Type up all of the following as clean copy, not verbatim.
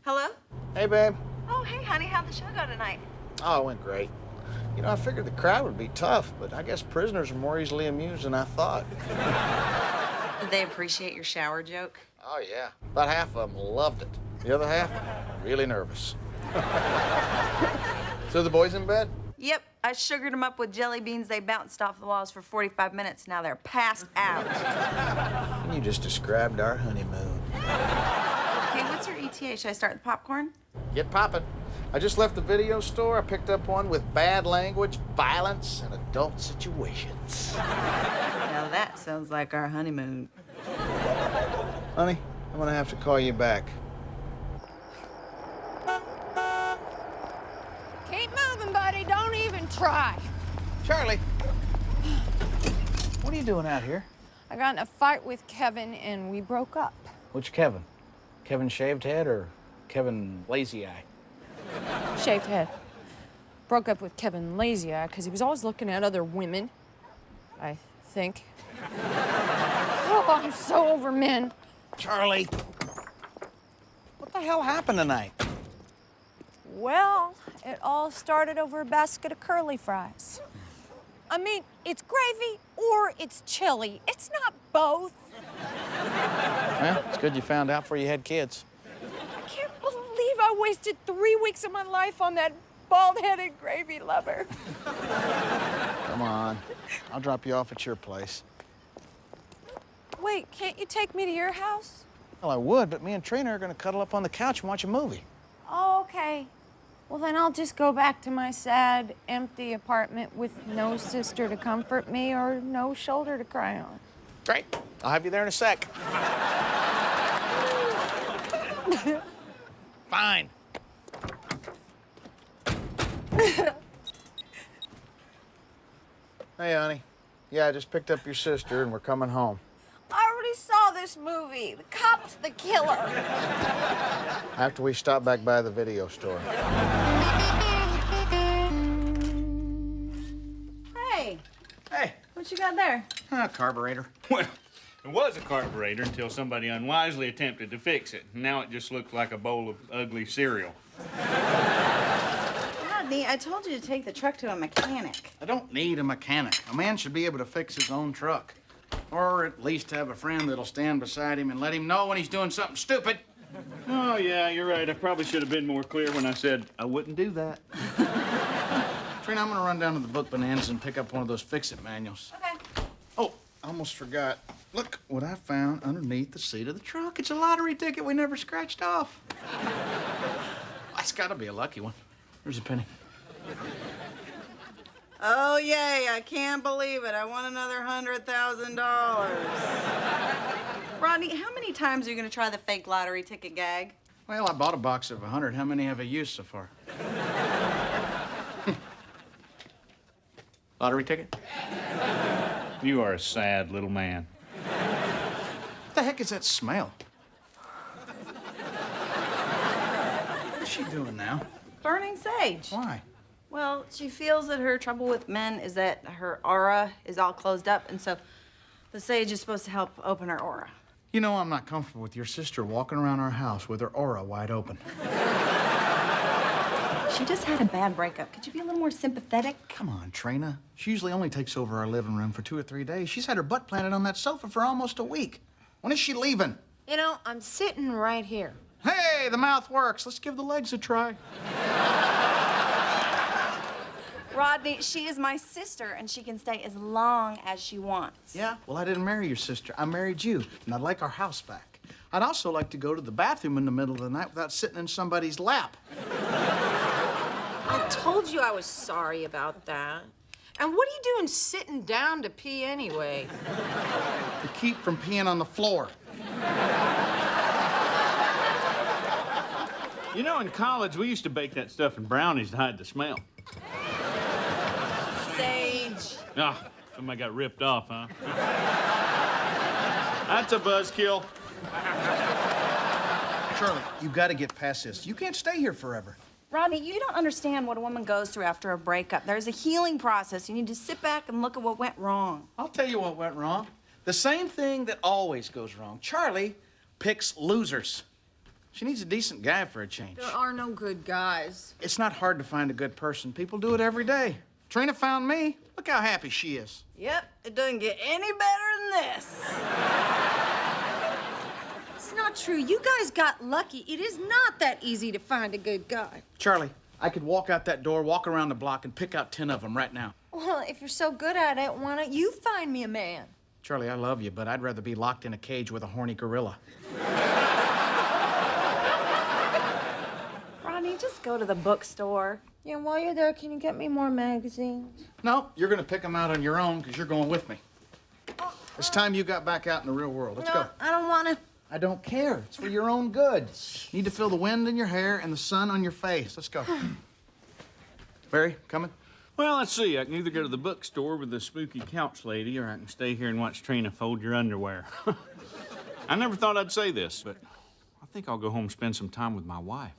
Hello? Hey, babe. Oh, hey, honey. How'd the show go tonight? Oh, it went great. You know, I figured the crowd would be tough, but I guess prisoners are more easily amused than I thought. Did they appreciate your shower joke? Oh, yeah. About half of them loved it. The other half, really nervous. So the boys in bed? Yep. I sugared them up with jelly beans. They bounced off the walls for 45 minutes. Now they're passed out. And you just described our honeymoon. Hey, what's your ETA? Should I start the popcorn? Get poppin'. I just left the video store. I picked up one with bad language, violence, and adult situations. Now that sounds like our honeymoon. Honey, I'm gonna have to call you back. Keep moving, buddy. Don't even try. Charlie. What are you doing out here? I got in a fight with Kevin, and we broke up. Which Kevin? Kevin Shaved Head or Kevin Lazy Eye? Shaved head. Broke up with Kevin Lazy Eye because he was always looking at other women, I think. Oh, I'm so over men. Charlie. What the hell happened tonight? Well, it all started over a basket of curly fries. I mean, it's gravy or it's chili. It's not both. Well, it's good you found out before you had kids. I can't believe I wasted 3 weeks of my life on that bald-headed gravy lover. Come on. I'll drop you off at your place. Wait, can't you take me to your house? Well, I would, but me and Trina are going to cuddle up on the couch and watch a movie. Oh, okay. Well, then I'll just go back to my sad, empty apartment with no sister to comfort me or no shoulder to cry on. Great. I'll have you there in a sec. Fine. Hey, honey. Yeah, I just picked up your sister and we're coming home. I already saw this movie. The cop's the killer. After we stop back by the video store. Hey, Hey. what you got there? Carburetor. Well, it was a carburetor until somebody unwisely attempted to fix it. Now it just looks like a bowl of ugly cereal. Rodney, I told you to take the truck to a mechanic. I don't need a mechanic. A man should be able to fix his own truck. Or at least have a friend that'll stand beside him and let him know when he's doing something stupid. Oh, yeah, you're right. I probably should have been more clear when I said I wouldn't do that. Trina, I'm gonna run down to the book Bonanza and pick up one of those fix-it manuals. Okay. Oh, I almost forgot. Look what I found underneath the seat of the truck. It's a lottery ticket we never scratched off. That's gotta be a lucky one. Here's a penny. Oh, yay, I can't believe it. I won another $100,000. Rodney, how many times are you gonna try the fake lottery ticket gag? Well, I bought a box of 100. How many have I used so far? Lottery ticket? You are a sad little man. What the heck is that smell? What's she doing now? Burning sage. Why? Well, she feels that her trouble with men is that her aura is all closed up, and so the sage is supposed to help open her aura. You know, I'm not comfortable with your sister walking around our house with her aura wide open. She just had a bad breakup. Could you be a little more sympathetic? Come on, Trina. She usually only takes over our living room for 2 or 3 days. She's had her butt planted on that sofa for almost a week. When is she leaving? You know, I'm sitting right here. Hey, the mouth works. Let's give the legs a try. Rodney, she is my sister, and she can stay as long as she wants. Yeah? Well, I didn't marry your sister. I married you, and I'd like our house back. I'd also like to go to the bathroom in the middle of the night without sitting in somebody's lap. I told you I was sorry about that. And what are you doing sitting down to pee anyway? To keep from peeing on the floor. You know, in college, we used to bake that stuff in brownies to hide the smell. Sage. Ah, somebody got ripped off, huh? That's a buzzkill. Charlie, you got to get past this. You can't stay here forever. Rodney, you don't understand what a woman goes through after a breakup. There's a healing process. You need to sit back and look at what went wrong. I'll tell you what went wrong. The same thing that always goes wrong. Charlie picks losers. She needs a decent guy for a change. There are no good guys. It's not hard to find a good person. People do it every day. Trina found me. Look how happy she is. Yep, it doesn't get any better than this. It's not true. You guys got lucky. It is not that easy to find a good guy. Charlie, I could walk out that door, walk around the block, and pick out 10 of them right now. Well, if you're so good at it, why don't you find me a man? Charlie, I love you, but I'd rather be locked in a cage with a horny gorilla. Rodney, just go to the bookstore. Yeah, while you're there, can you get me more magazines? No, you're gonna pick them out on your own because you're going with me. It's time you got back out in the real world. Let's go. I don't want to. I don't care. It's for your own good. You need to feel the wind in your hair and the sun on your face. Let's go. Barry, coming? Well, let's see. I can either go to the bookstore with the spooky couch lady, or I can stay here and watch Trina fold your underwear. I never thought I'd say this, but I think I'll go home and spend some time with my wife.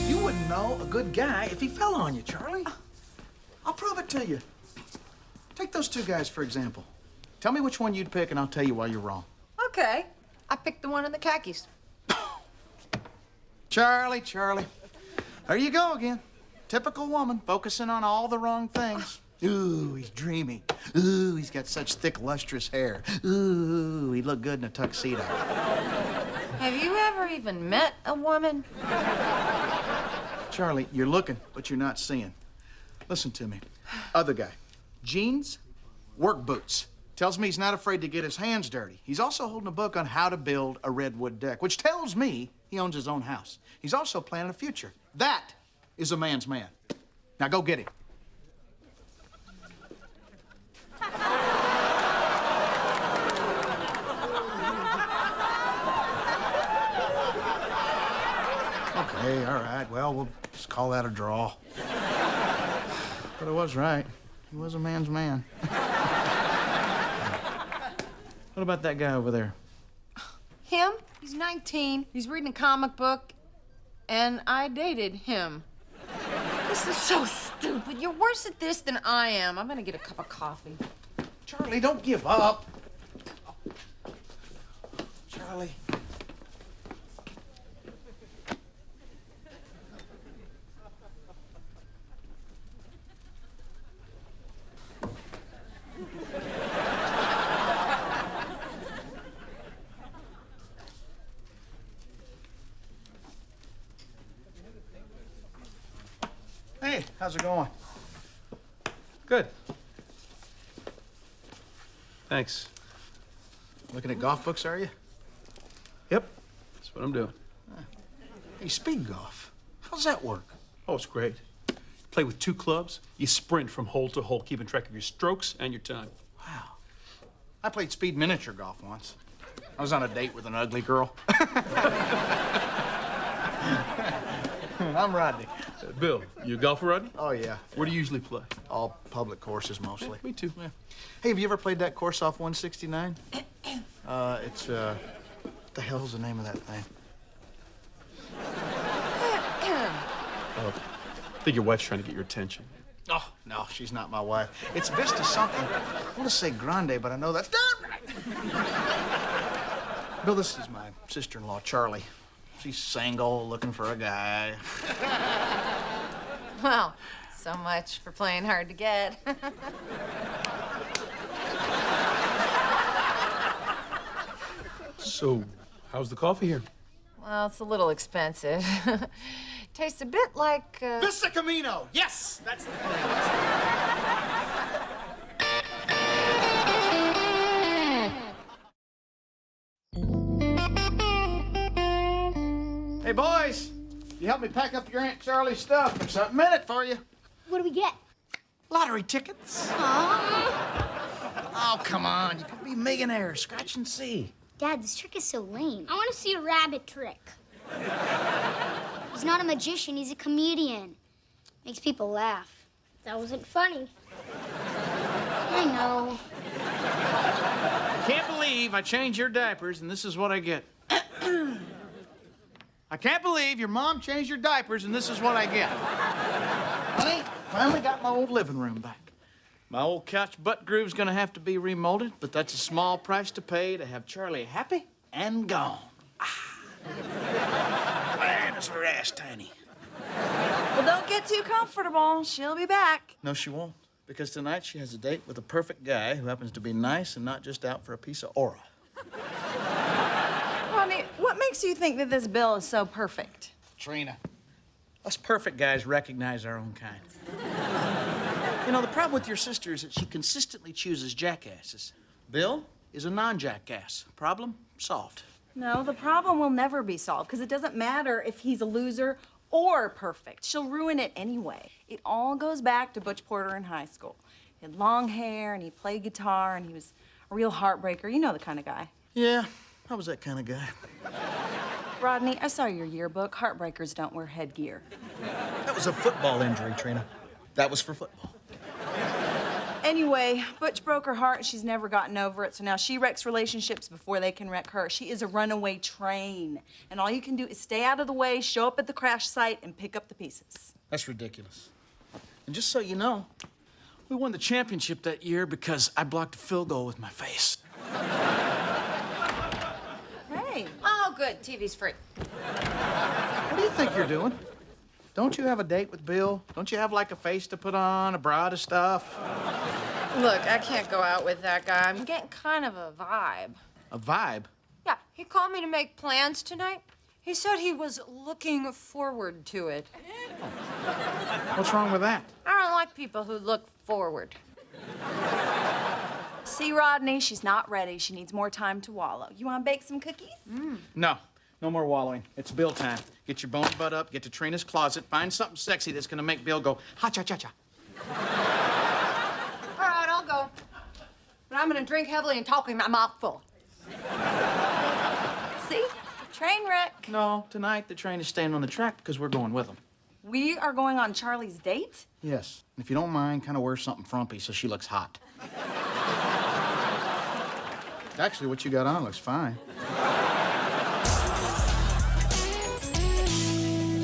You wouldn't know a good guy if he fell on you, Charlie. I'll prove it to you. Take those two guys, for example. Tell me which one you'd pick, and I'll tell you why you're wrong. Okay. I picked the one in the khakis. Charlie. There you go again. Typical woman, focusing on all the wrong things. Ooh, he's dreamy. Ooh, he's got such thick, lustrous hair. Ooh, he'd look good in a tuxedo. Have you ever even met a woman? Charlie, you're looking, but you're not seeing. Listen to me. Other guy. Jeans, work boots. Tells me he's not afraid to get his hands dirty. He's also holding a book on how to build a redwood deck, which tells me he owns his own house. He's also planning a future. That is a man's man. Now go get him. Okay, all right. Well, we'll just call that a draw. But I was right. He was a man's man. What about that guy over there? Him? He's 19. He's reading a comic book, and I dated him. This is so stupid. You're worse at this than I am. I'm gonna get a cup of coffee. Charlie, don't give up. Charlie. Hey, how's it going? Good. Thanks. Looking at golf books, are you? Yep, that's what I'm doing. Hey, speed golf. How's that work? Oh, it's great. Play with 2 clubs. You sprint from hole to hole, keeping track of your strokes and your time. Wow. I played speed miniature golf once. I was on a date with an ugly girl. I'm Rodney. Bill, you a golfer, Rodney? Oh, yeah. Where do you usually play? All public courses, mostly. Me too. Yeah. Hey, have you ever played that course off 169? What the hell's the name of that thing? I think your wife's trying to get your attention. Oh, no, she's not my wife. It's Vista something. I want to say Grande, but I know that's not right. Bill, this is my sister-in-law, Charlie. She's single, looking for a guy. Well, so much for playing hard to get. So, how's the coffee here? Well, it's a little expensive. Tastes a bit like, Vista Camino! Yes! That's the thing. Hey, boys! You help me pack up your Aunt Charlie's stuff. There's something in it for you. What do we get? Lottery tickets. Aww. Oh, come on. You could be millionaires. Scratch and see. Dad, this trick is so lame. I want to see a rabbit trick. He's not a magician, he's a comedian. Makes people laugh. That wasn't funny. I know. I can't believe I changed your diapers and this is what I get. I can't believe your mom changed your diapers and this is what I get. Honey, finally got my old living room back. My old couch butt groove's gonna have to be remolded, but that's a small price to pay to have Charlie happy and gone. Man, is her ass tiny. Well, don't get too comfortable. She'll be back. No, she won't, because tonight she has a date with a perfect guy who happens to be nice and not just out for a piece of aura. Rodney, what makes you think that this Bill is so perfect? Trina, us perfect guys recognize our own kind. You know, the problem with your sister is that she consistently chooses jackasses. Bill is a non-jackass. Problem solved. No, the problem will never be solved because it doesn't matter if he's a loser or perfect. She'll ruin it anyway. It all goes back to Butch Porter in high school. He had long hair and he played guitar and he was a real heartbreaker. You know the kind of guy. Yeah, I was that kind of guy. Rodney, I saw your yearbook. Heartbreakers don't wear headgear. That was a football injury, Trina. That was for football. Anyway, Butch broke her heart and she's never gotten over it, so now she wrecks relationships before they can wreck her. She is a runaway train, and all you can do is stay out of the way, show up at the crash site, and pick up the pieces. That's ridiculous. And just so you know, we won the championship that year because I blocked a field goal with my face. Hey. Oh, good. TV's free. What do you think you're doing? Don't you have a date with Bill? Don't you have, like, a face to put on, a bra to stuff? Look, I can't go out with that guy. I'm getting kind of a vibe. A vibe? Yeah, he called me to make plans tonight. He said he was looking forward to it. What's wrong with that? I don't like people who look forward. See, Rodney, she's not ready. She needs more time to wallow. You want to bake some cookies? No. No more wallowing. It's Bill time. Get your bony butt up, get to Trina's closet, find something sexy that's gonna make Bill go ha-cha-cha-cha. All right, I'll go. But I'm gonna drink heavily and talk in my mouth full. See? Train wreck. No, tonight the train is staying on the track because we're going with them. We are going on Charlie's date? Yes. If you don't mind, kind of wear something frumpy so she looks hot. Actually, what you got on looks fine.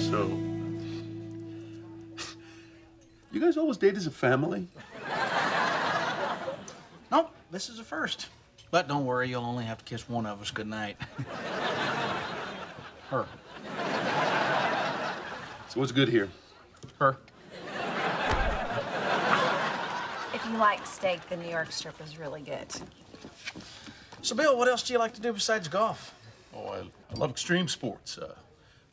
So, you guys always date as a family? Nope, this is a first. But don't worry, you'll only have to kiss one of us goodnight. Her. So what's good here? Her. If you like steak, the New York strip is really good. So, Bill, what else do you like to do besides golf? Oh, I love extreme sports.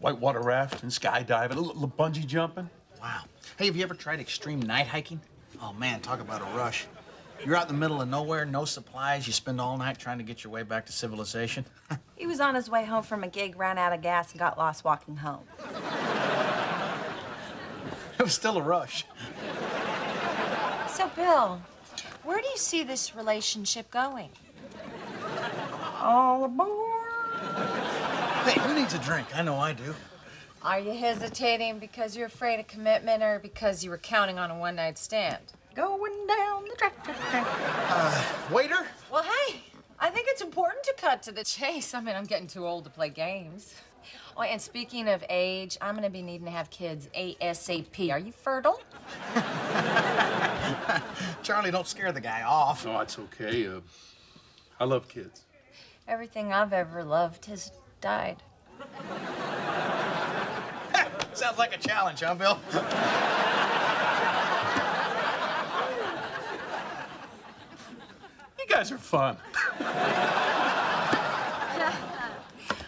Whitewater rafting, skydiving, a little bungee jumping. Wow. Hey, have you ever tried extreme night hiking? Oh, man, talk about a rush. You're out in the middle of nowhere, no supplies. You spend all night trying to get your way back to civilization. He was on his way home from a gig, ran out of gas, and got lost walking home. It was still a rush. So, Bill, where do you see this relationship going? All aboard. Hey, who needs a drink? I know I do. Are you hesitating because you're afraid of commitment or because you were counting on a one-night stand? Going down the track. Waiter? Well, hey, I think it's important to cut to the chase. I mean, I'm getting too old to play games. Oh, and speaking of age, I'm gonna be needing to have kids ASAP. Are you fertile? Charlie, don't scare the guy off. No, it's okay. I love kids. Everything I've ever loved has died. Sounds like a challenge, huh, Bill? You guys are fun.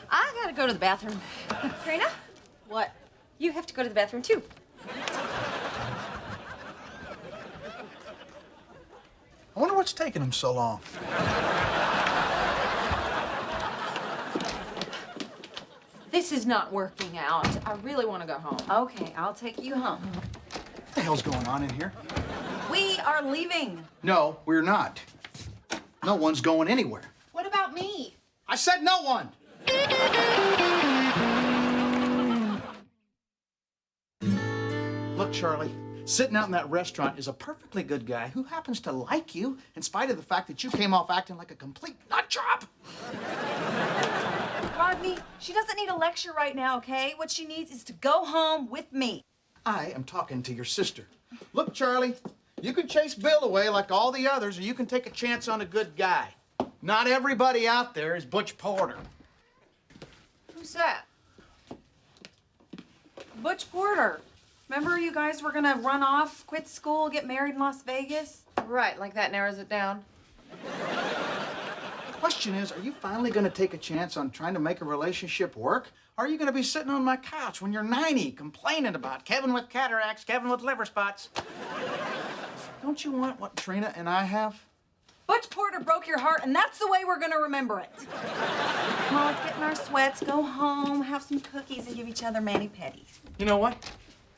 I gotta go to the bathroom. Trina? What? You have to go to the bathroom, too. I wonder what's taking him so long. This is not working out. I really want to go home. Okay, I'll take you home. What the hell's going on in here? We are leaving. No, we're not. No one's going anywhere. What about me? I said no one! Look, Charlie, sitting out in that restaurant is a perfectly good guy who happens to like you in spite of the fact that you came off acting like a complete nut job. Rodney, she doesn't need a lecture right now, okay? What she needs is to go home with me. I am talking to your sister. Look, Charlie, You can chase Bill away like all the others, or you can take a chance on a good guy. Not everybody out there is Butch Porter. Who's that? Butch Porter. Remember you guys were gonna run off, quit school, get married in Las Vegas? Right, like that narrows it down. The question is, are you finally gonna take a chance on trying to make a relationship work? Or are you gonna be sitting on my couch when you're 90 complaining about Kevin with cataracts, Kevin with liver spots? Don't you want what Trina and I have? Butch Porter broke your heart, and that's the way we're gonna remember it. Come on, let's get in our sweats, go home, have some cookies, and give each other mani-pedis. You know what?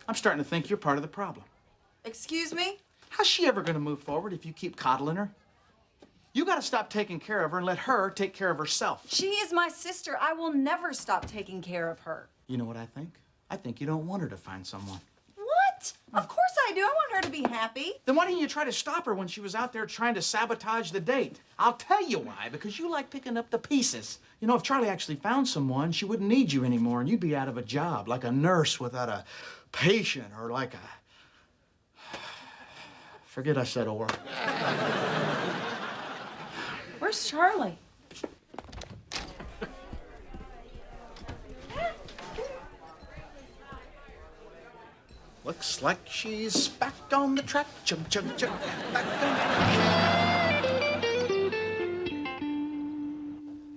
I'm starting to think you're part of the problem. Excuse me? How's she ever gonna move forward if you keep coddling her? You gotta stop taking care of her and let her take care of herself. She is my sister. I will never stop taking care of her. You know what I think? I think you don't want her to find someone. What? Of course I do. I want her to be happy. Then why didn't you try to stop her when she was out there trying to sabotage the date? I'll tell you why, because you like picking up the pieces. You know, if Charlie actually found someone, she wouldn't need you anymore and you'd be out of a job, like a nurse without a patient, or like a... Forget I said a word. Where's Charlie? Looks like she's back on the track. Chug, chug, chug. Back on the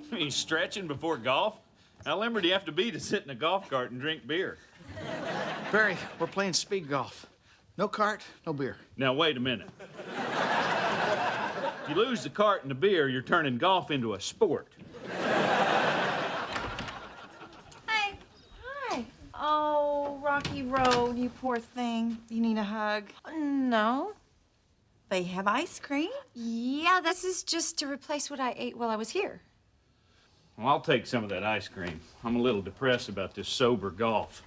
track. He's stretching before golf? How limber do you have to be to sit in a golf cart and drink beer? Barry, we're playing speed golf. No cart, no beer. Now, wait a minute. If you lose the cart and the beer, you're turning golf into a sport. Hi. Hi. Oh, Rocky Road, you poor thing. You need a hug? No. They have ice cream? Yeah, this is just to replace what I ate while I was here. Well, I'll take some of that ice cream. I'm a little depressed about this sober golf.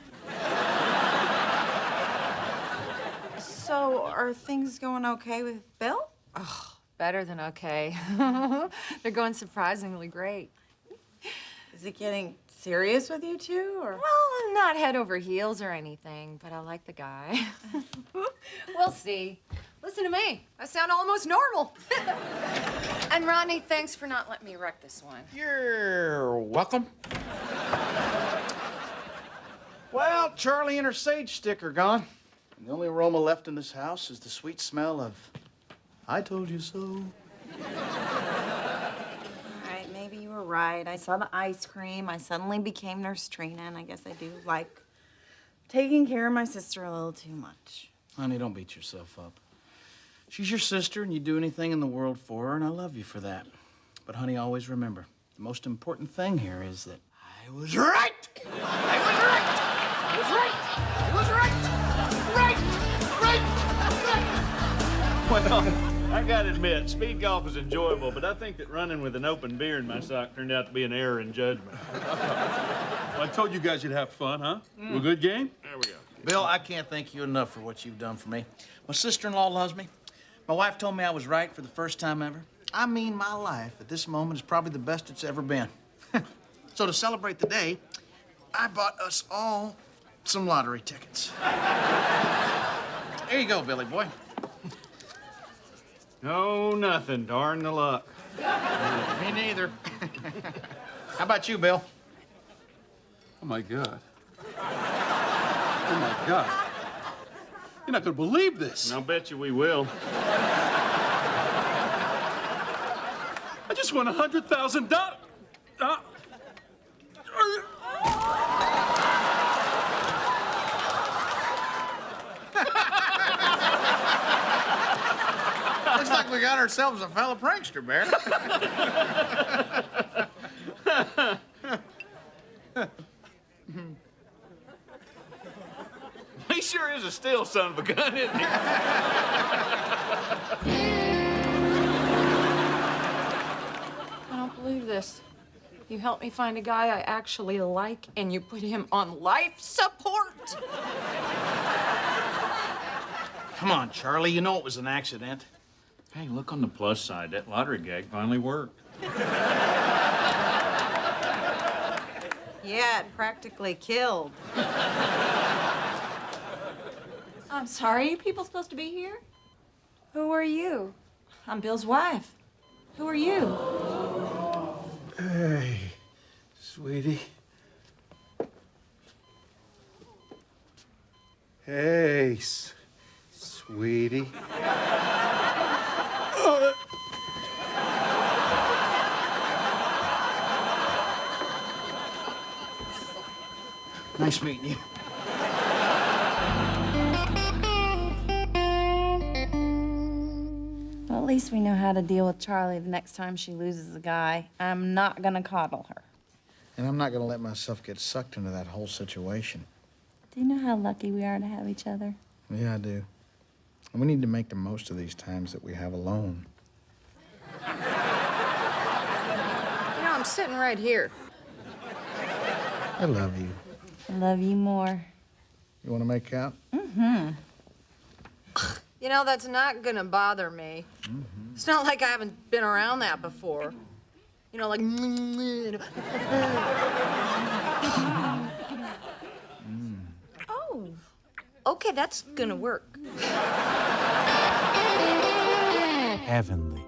So, are things going okay with Bill? Oh, better than okay. They're going surprisingly great. Is it getting serious with you two, or? Well, not head over heels or anything, but I like the guy. We'll see. Listen to me. I sound almost normal. And Rodney, thanks for not letting me wreck this one. You're welcome. Well, Charlie and her sage stick are gone. And the only aroma left in this house is the sweet smell of I told you so. All right, maybe you were right. I saw the ice cream. I suddenly became Nurse Trina, and I guess I do like taking care of my sister a little too much. Honey, don't beat yourself up. She's your sister, and you'd do anything in the world for her, and I love you for that. But, honey, always remember, the most important thing here is that I was right! I was right! I was right! I was right! Well, I gotta admit, speed golf is enjoyable, but I think that running with an open beer in my sock turned out to be an error in judgment. Well, I told you guys you'd have fun, huh? A good game? There we go. Bill, I can't thank you enough for what you've done for me. My sister-in-law loves me. My wife told me I was right for the first time ever. I mean, my life at this moment is probably the best it's ever been. So to celebrate the day, I bought us all some lottery tickets. There you go, Billy boy. No, nothing. Darn the luck. Me neither. How about you, Bill? Oh, my God. Oh, my God. You're not gonna believe this. I'll bet you we will. I just won $100,000. Looks like we got ourselves a fellow prankster, Bear. He sure is a still son of a gun, isn't he? I don't believe this. You helped me find a guy I actually like, and you put him on life support. Come on, Charlie. You know it was an accident. Hey, look on the plus side. That lottery gag finally worked. Yeah, it practically killed. I'm sorry, are you people supposed to be here? Who are you? I'm Bill's wife. Who are you? Hey, sweetie. Hey, sweetie. Nice meeting you. Well, at least we know how to deal with Charlie the next time she loses a guy. I'm not gonna coddle her. And I'm not gonna let myself get sucked into that whole situation. Do you know how lucky we are to have each other? Yeah, I do. And we need to make the most of these times that we have alone. You know, I'm sitting right here. I love you. I love you more. You wanna make out? You know, that's not gonna bother me. It's not like I haven't been around that before. You know, like. Oh, okay, that's gonna work. Heavenly.